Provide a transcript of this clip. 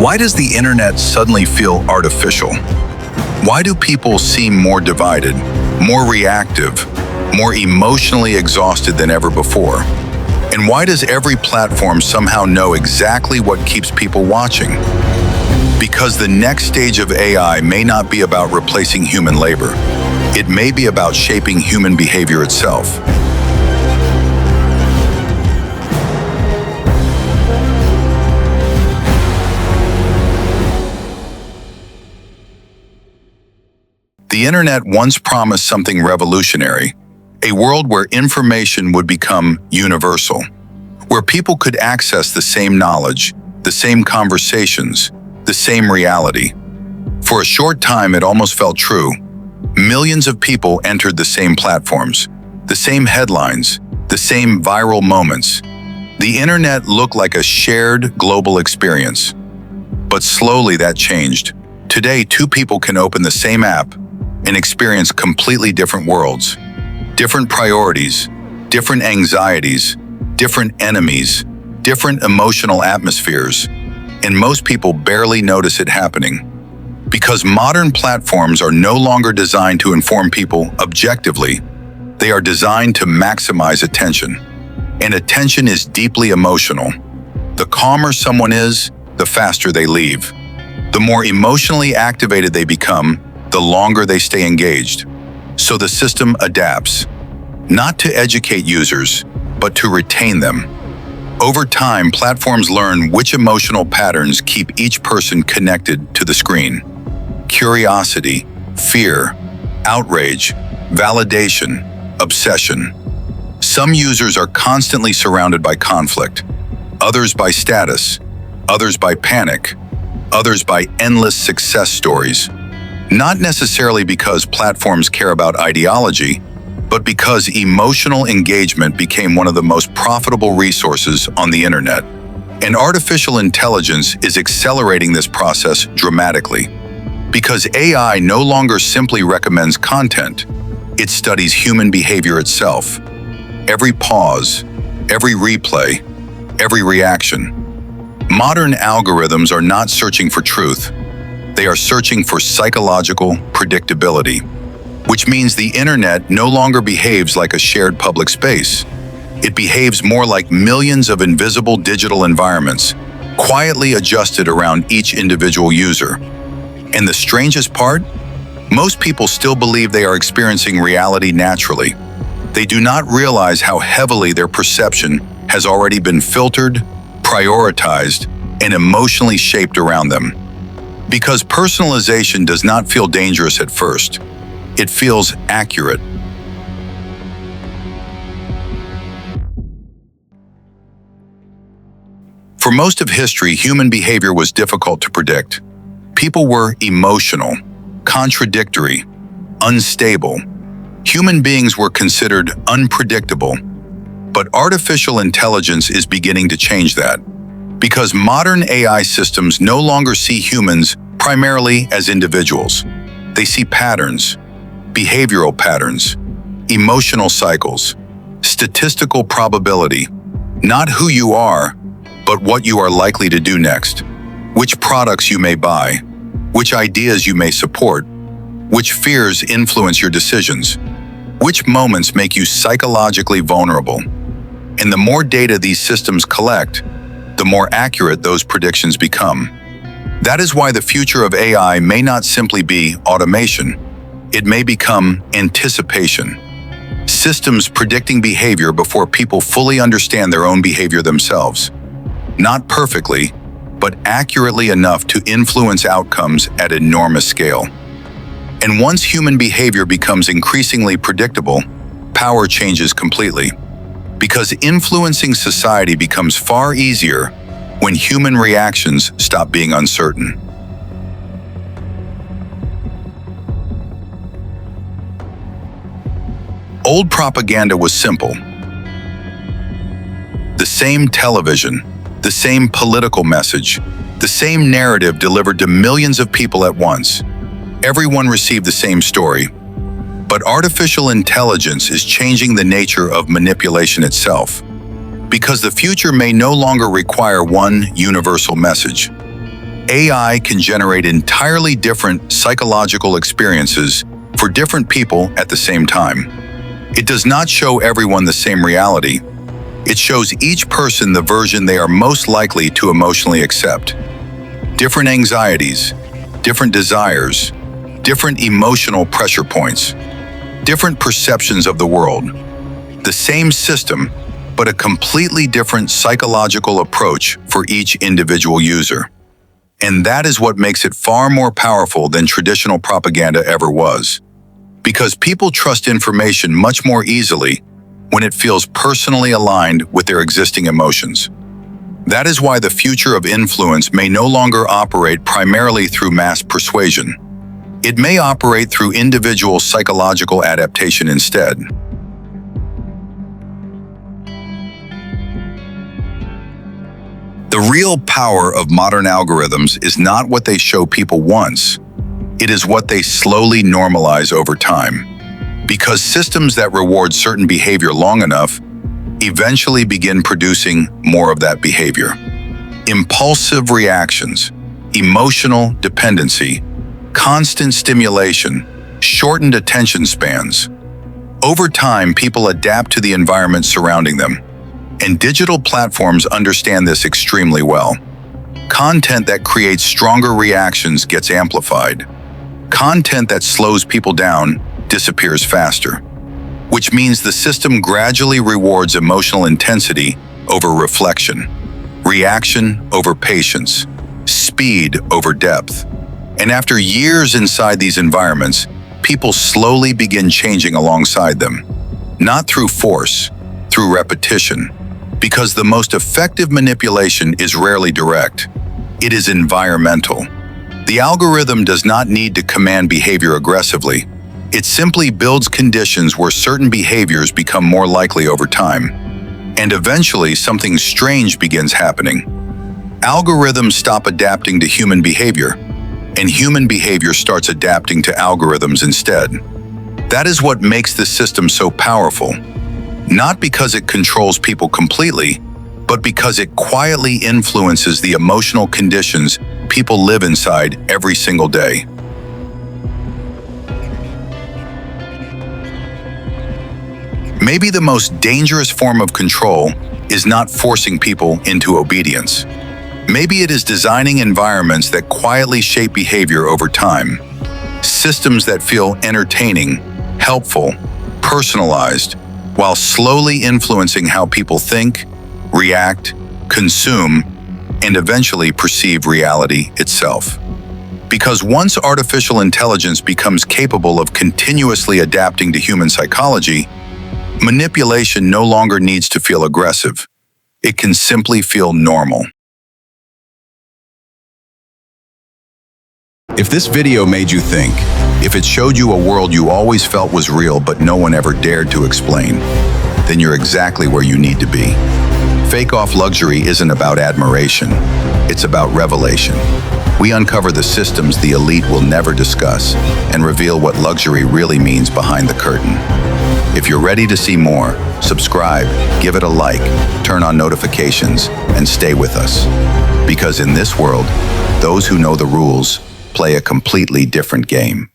Why does the internet suddenly feel artificial? Why do people seem more divided, more reactive, more emotionally exhausted than ever before? And why does every platform somehow know exactly what keeps people watching? Because the next stage of AI may not be about replacing human labor. It may be about shaping human behavior itself. The internet once promised something revolutionary, a world where information would become universal, where people could access the same knowledge, the same conversations, the same reality. For a short time, it almost felt true. Millions of people entered the same platforms, the same headlines, the same viral moments. The internet looked like a shared global experience. But slowly that changed. Today, two people can open the same app and experience completely different worlds, different priorities, different anxieties, different enemies, different emotional atmospheres, and most people barely notice it happening. Because modern platforms are no longer designed to inform people objectively, they are designed to maximize attention. And attention is deeply emotional. The calmer someone is, the faster they leave. The more emotionally activated they become, the longer they stay engaged. So the system adapts, not to educate users, but to retain them. Over time, platforms learn which emotional patterns keep each person connected to the screen. Curiosity, fear, outrage, validation, obsession. Some users are constantly surrounded by conflict, others by status, others by panic, others by endless success stories. Not necessarily because platforms care about ideology, but because emotional engagement became one of the most profitable resources on the internet. And artificial intelligence is accelerating this process dramatically. Because AI no longer simply recommends content, it studies human behavior itself. Every pause, every replay, every reaction. Modern algorithms are not searching for truth. They are searching for psychological predictability, which means the internet no longer behaves like a shared public space. It behaves more like millions of invisible digital environments, quietly adjusted around each individual user. And the strangest part? Most people still believe they are experiencing reality naturally. They do not realize how heavily their perception has already been filtered, prioritized, and emotionally shaped around them. Because personalization does not feel dangerous at first. It feels accurate. For most of history, human behavior was difficult to predict. People were emotional, contradictory, unstable. Human beings were considered unpredictable. But artificial intelligence is beginning to change that. Because modern AI systems no longer see humans primarily as individuals. They see patterns, behavioral patterns, emotional cycles, statistical probability, not who you are, but what you are likely to do next, which products you may buy, which ideas you may support, which fears influence your decisions, which moments make you psychologically vulnerable. And the more data these systems collect, the more accurate those predictions become. That is why the future of AI may not simply be automation. It may become anticipation. Systems predicting behavior before people fully understand their own behavior themselves. Not perfectly, but accurately enough to influence outcomes at enormous scale. And once human behavior becomes increasingly predictable, power changes completely. Because influencing society becomes far easier when human reactions stop being uncertain. Old propaganda was simple. The same television, the same political message, the same narrative delivered to millions of people at once. Everyone received the same story. But artificial intelligence is changing the nature of manipulation itself. Because the future may no longer require one universal message. AI can generate entirely different psychological experiences for different people at the same time. It does not show everyone the same reality. It shows each person the version they are most likely to emotionally accept. Different anxieties, different desires, different emotional pressure points, different perceptions of the world. The same system, but a completely different psychological approach for each individual user. And that is what makes it far more powerful than traditional propaganda ever was. Because people trust information much more easily when it feels personally aligned with their existing emotions. That is why the future of influence may no longer operate primarily through mass persuasion. It may operate through individual psychological adaptation instead. The real power of modern algorithms is not what they show people once. It is what they slowly normalize over time. Because systems that reward certain behavior long enough eventually begin producing more of that behavior. Impulsive reactions, emotional dependency, constant stimulation, shortened attention spans. Over time, people adapt to the environment surrounding them. And digital platforms understand this extremely well. Content that creates stronger reactions gets amplified. Content that slows people down disappears faster, which means the system gradually rewards emotional intensity over reflection, reaction over patience, speed over depth. And after years inside these environments, people slowly begin changing alongside them. Not through force, through repetition. Because the most effective manipulation is rarely direct. It is environmental. The algorithm does not need to command behavior aggressively. It simply builds conditions where certain behaviors become more likely over time. And eventually, something strange begins happening. Algorithms stop adapting to human behavior, and human behavior starts adapting to algorithms instead. That is what makes this system so powerful. Not because it controls people completely, but because it quietly influences the emotional conditions people live inside every single day. Maybe the most dangerous form of control is not forcing people into obedience. Maybe it is designing environments that quietly shape behavior over time. Systems that feel entertaining, helpful, personalized, while slowly influencing how people think, react, consume, and eventually perceive reality itself. Because once artificial intelligence becomes capable of continuously adapting to human psychology, manipulation no longer needs to feel aggressive. It can simply feel normal. If this video made you think, if it showed you a world you always felt was real but no one ever dared to explain, then you're exactly where you need to be. Fake-off luxury isn't about admiration, it's about revelation. We uncover the systems the elite will never discuss and reveal what luxury really means behind the curtain. If you're ready to see more, subscribe, give it a like, turn on notifications, and stay with us. Because in this world, those who know the rules play a completely different game.